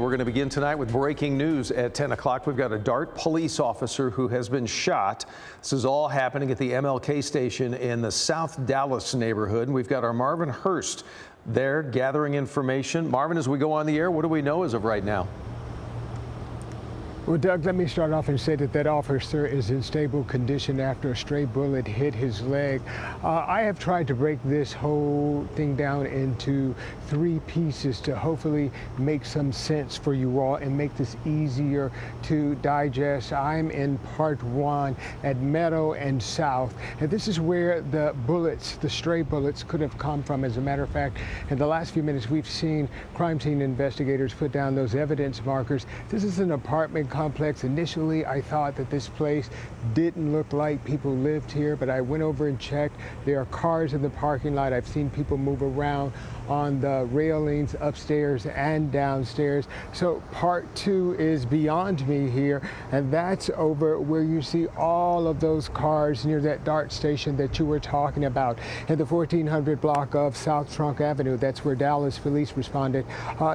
We're going to begin tonight with breaking news at 10 o'clock. We've got a Dart police officer who has been shot. This is all happening at the MLK station in the South Dallas neighborhood. And we've got our Marvin Hurst there gathering information. Marvin, as we go on the air, what do we know as of right now? Well, Doug, let me start off and say that officer is in stable condition after a stray bullet hit his leg. I have tried to break this whole thing down into 3 pieces to hopefully make some sense for you all and make this easier to digest. I'm in part 1 at Meadow and South, and this is where the bullets, the stray bullets, could have come from. As a matter of fact, in the last few minutes, we've seen crime scene investigators put down those evidence markers. This is an apartment complex. Initially, I thought that this place didn't look like people lived here, but I went over and checked. There are cars in the parking lot. I've seen people move around on the railings upstairs and downstairs. So part 2 is beyond me here, and that's over where you see all of those cars near that Dart station that you were talking about in the 1400 block of South Trunk Avenue. That's where Dallas police responded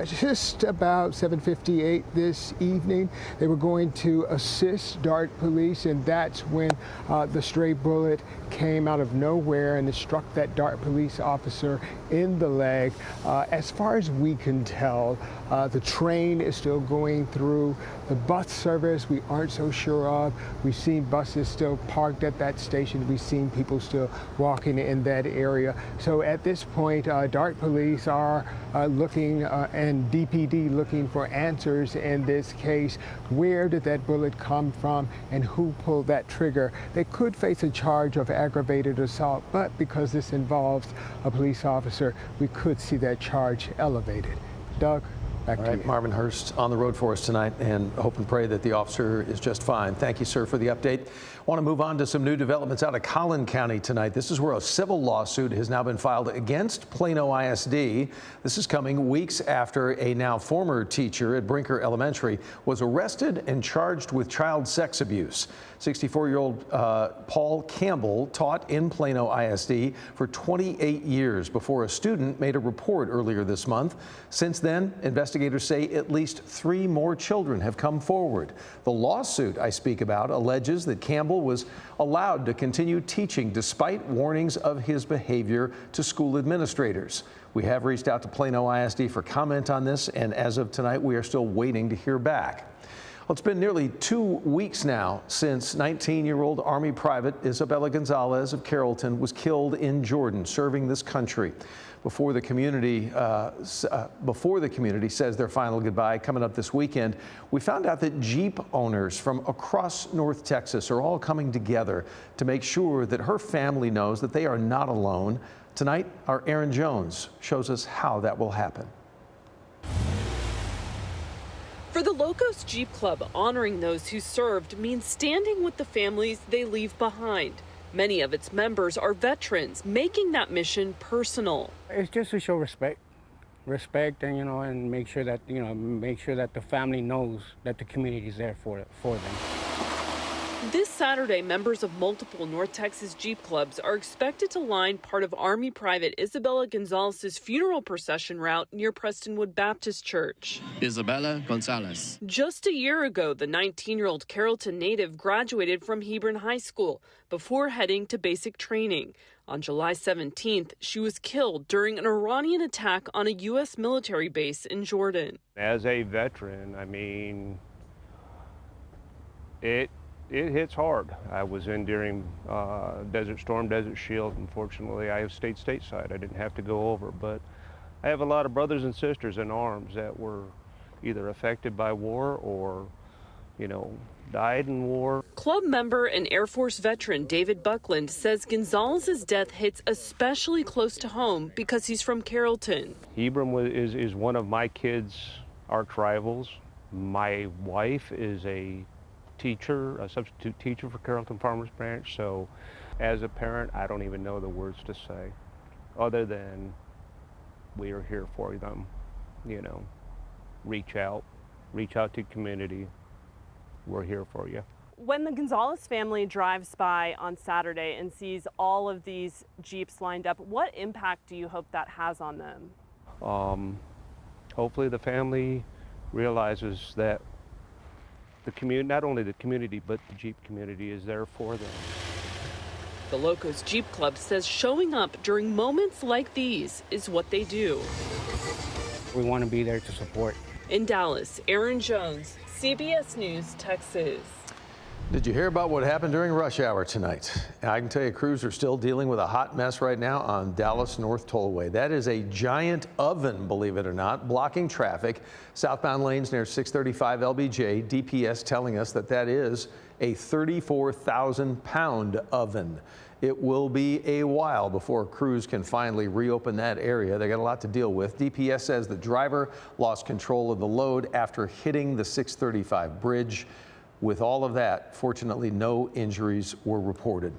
just about 7:58 this evening. They were going to assist Dart police, and that's when the stray bullet came out of nowhere and it struck that Dart police officer in the leg. As far as we can tell, the train is still going through. The bus service we aren't so sure of. We've seen buses still parked at that station. We've seen people still walking in that area. So at this point, Dart police are looking and DPD looking for answers in this case. Where did that bullet come from and who pulled that trigger? They could face a charge of aggravated assault, but because this involves a police officer, we could see that charge elevated. Doug, back to you. Marvin Hurst on the road for us tonight, and hope and pray that the officer is just fine. Thank you, sir, for the update. I want to move on to some new developments out of Collin County tonight. This is where a civil lawsuit has now been filed against Plano ISD. This is coming weeks after a now former teacher at Brinker Elementary was arrested and charged with child sex abuse. 64-year-old Paul Campbell taught in Plano ISD for 28 years before a student made a report earlier this month. Since then, investigators say at least 3 more children have come forward. The lawsuit I speak about alleges that Campbell was allowed to continue teaching despite warnings of his behavior to school administrators. We have reached out to Plano ISD for comment on this, and as of tonight, we are still waiting to hear back. Well, it's been nearly 2 weeks now since 19-year-old Army Private Isabella Gonzales of Carrollton was killed in Jordan, serving this country. Before the community says their final goodbye coming up this weekend, we found out that Jeep owners from across North Texas are all coming together to make sure that her family knows that they are not alone. Tonight, our Aaron Jones shows us how that will happen. For the Locos Jeep Club, honoring those who served means standing with the families they leave behind. Many of its members are veterans, making that mission personal. It's just to show respect, and and make sure that the family knows that the community is there for them. This Saturday, members of multiple North Texas Jeep clubs are expected to line part of Army Private Isabella Gonzales' funeral procession route near Prestonwood Baptist Church. Isabella Gonzales. Just a year ago, the 19-year-old Carrollton native graduated from Hebron High School before heading to basic training. On July 17th, she was killed during an Iranian attack on a U.S. military base in Jordan. As a veteran, I mean, it hits hard. I was in during Desert Storm, Desert Shield. Unfortunately, I have stayed stateside. I didn't have to go over, but I have a lot of brothers and sisters in arms that were either affected by war or, died in war. Club member and Air Force veteran David Buckland says Gonzales' death hits especially close to home because he's from Carrollton. Hebron is one of my kids' arch rivals. My wife is a substitute teacher for Carrollton Farmers Branch, so as a parent, I don't even know the words to say other than we are here for them. Reach out to community. We're here for you. When the Gonzales family drives by on Saturday and sees all of these Jeeps lined up, what impact do you hope that has on them? Hopefully the family realizes that the community, not only the community, but the Jeep community is there for them. The Locos Jeep Club says showing up during moments like these is what they do. We want to be there to support. In Dallas, Aaron Jones, CBS News, Texas. Did you hear about what happened during rush hour tonight? I can tell you crews are still dealing with a hot mess right now on Dallas North Tollway. That is a giant oven, believe it or not, blocking traffic. Southbound lanes near 635 LBJ. DPS telling us that that is a 34,000-pound oven. It will be a while before crews can finally reopen that area. They got a lot to deal with. DPS says the driver lost control of the load after hitting the 635 bridge. With all of that, fortunately, no injuries were reported.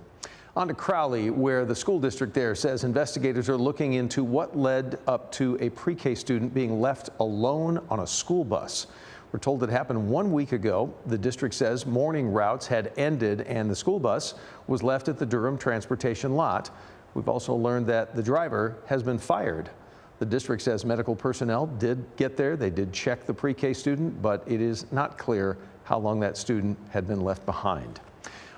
On to Crowley, where the school district there says investigators are looking into what led up to a pre-K student being left alone on a school bus. We're told it happened 1 week ago. The district says morning routes had ended and the school bus was left at the Durham transportation lot. We've also learned that the driver has been fired. The district says medical personnel did get there. They did check the pre-K student, but it is not clear how long that student had been left behind.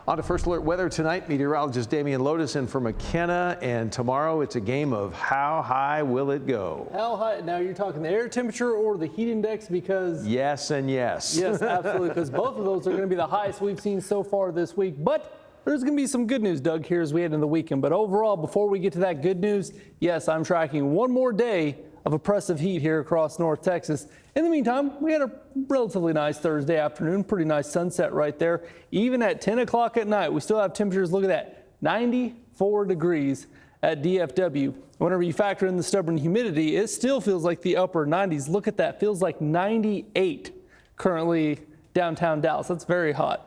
On to First Alert weather tonight. Meteorologist Damian Lotus in for McKenna, and tomorrow it's a game of how high will it go? How high? Now you're talking the air temperature or the heat index, because yes and yes. Yes, absolutely, because both of those are going to be the highest we've seen so far this week. But there's going to be some good news, Doug, here as we head into the weekend. But overall, before we get to that good news, yes, I'm tracking one more day of oppressive heat here across North Texas. In the meantime, we had a relatively nice Thursday afternoon, pretty nice sunset right there. Even at 10 o'clock at night, we still have temperatures, look at that, 94 degrees at DFW. Whenever you factor in the stubborn humidity, it still feels like the upper 90s. Look at that, feels like 98 currently downtown Dallas. That's very hot.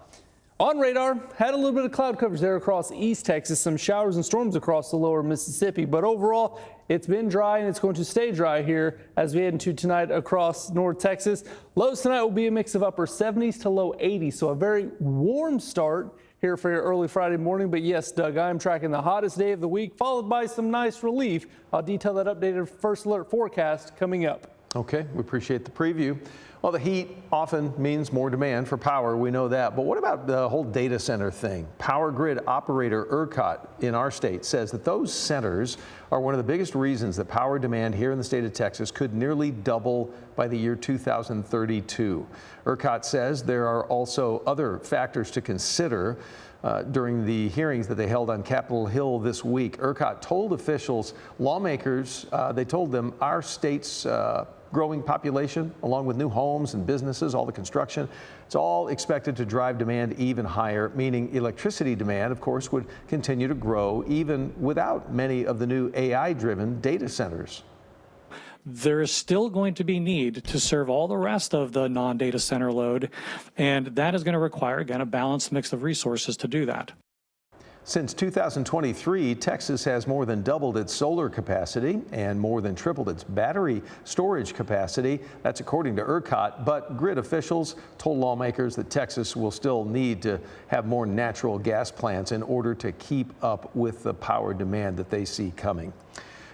On radar, had a little bit of cloud coverage there across East Texas, some showers and storms across the lower Mississippi, but overall it's been dry and it's going to stay dry here as we head into tonight across North Texas. Lows tonight will be a mix of upper 70s to low 80s, so a very warm start here for your early Friday morning. But yes, Doug, I'm tracking the hottest day of the week, followed by some nice relief. I'll detail that updated First Alert forecast coming up. Okay, we appreciate the preview. Well, the heat often means more demand for power. We know that. But what about the whole data center thing? Power grid operator ERCOT in our state says that those centers are one of the biggest reasons that power demand here in the state of Texas could nearly double by the year 2032. ERCOT says there are also other factors to consider. During the hearings that they held on Capitol Hill this week, ERCOT told officials, lawmakers, they told them our state's growing population, along with new homes and businesses, all the construction, it's all expected to drive demand even higher, meaning electricity demand, of course, would continue to grow even without many of the new AI-driven data centers. There is still going to be need to serve all the rest of the non-data center load, and that is going to require, again, a balanced mix of resources to do that. Since 2023, Texas has more than doubled its solar capacity and more than tripled its battery storage capacity. That's according to ERCOT, but grid officials told lawmakers that Texas will still need to have more natural gas plants in order to keep up with the power demand that they see coming.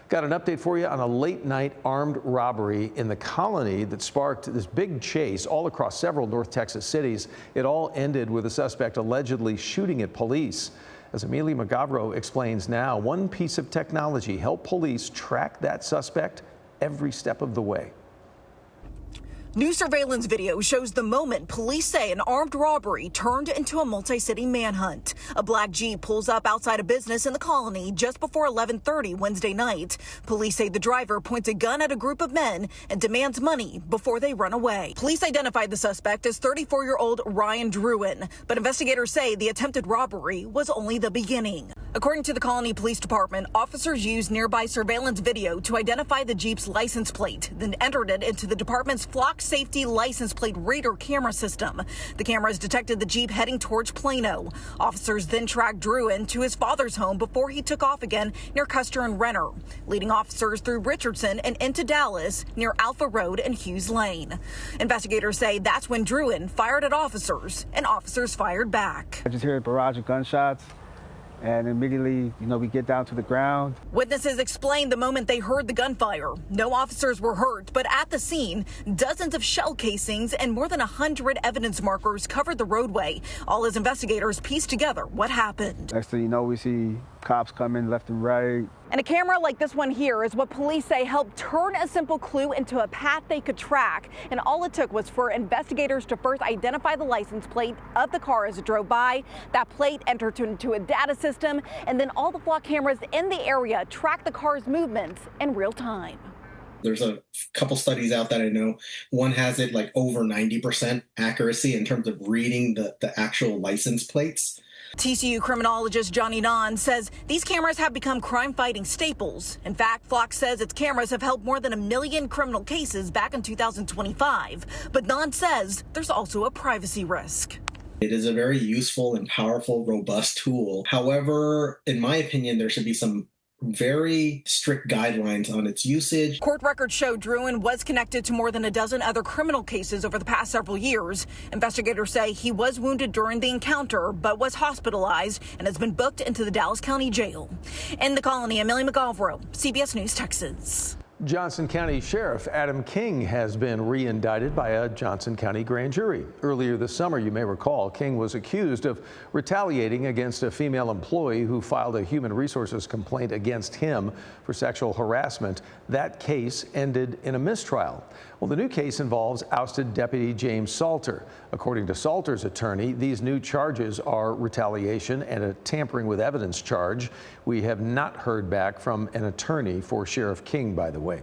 Got an update for you on a late-night armed robbery in the Colony that sparked this big chase all across several North Texas cities. It all ended with a suspect allegedly shooting at police. As Amelia Magavro explains now, one piece of technology helped police track that suspect every step of the way. New surveillance video shows the moment police say an armed robbery turned into a multi-city manhunt. A black Jeep pulls up outside a business in the Colony just before 11:30 Wednesday night. Police say the driver points a gun at a group of men and demands money before they run away. Police identified the suspect as 34-year-old Ryan Druin, but investigators say the attempted robbery was only the beginning. According to the Colony Police Department, officers used nearby surveillance video to identify the Jeep's license plate, then entered it into the department's Flock Safety License Plate Radar camera system. The cameras detected the Jeep heading towards Plano. Officers then tracked Druin to his father's home before he took off again near Custer and Renner, leading officers through Richardson and into Dallas near Alpha Road and Hughes Lane. Investigators say that's when Druin fired at officers, and officers fired back. I just heard a barrage of gunshots, And immediately, we get down to the ground. Witnesses explained the moment they heard the gunfire. No officers were hurt, but at the scene, dozens of shell casings and more than 100 evidence markers covered the roadway. All as investigators pieced together what happened. Next thing you know, we see cops coming left and right. And a camera like this one here is what police say helped turn a simple clue into a path they could track. And all it took was for investigators to first identify the license plate of the car as it drove by. That plate entered into a data system, and then all the flock cameras in the area track the car's movements in real time. There's a couple studies out that I know. One has it like over 90% accuracy in terms of reading the actual license plates. TCU criminologist Johnny Nahn says these cameras have become crime-fighting staples. In fact, Flock says its cameras have helped more than 1 million criminal cases back in 2025. But Nahn says there's also a privacy risk. It is a very useful and powerful, robust tool. However, in my opinion, there should be some very strict guidelines on its usage. Court records show Druin was connected to more than a dozen other criminal cases over the past several years. Investigators say he was wounded during the encounter, but was hospitalized and has been booked into the Dallas County Jail. In the Colony, Amelia McGovro, CBS News, Texas. Johnson County Sheriff Adam King has been re-indicted by a Johnson County grand jury. Earlier this summer, you may recall, King was accused of retaliating against a female employee who filed a human resources complaint against him for sexual harassment. That case ended in a mistrial. Well, the new case involves ousted Deputy James Salter. According to Salter's attorney, these new charges are retaliation and a tampering with evidence charge. We have not heard back from an attorney for Sheriff King, by the way.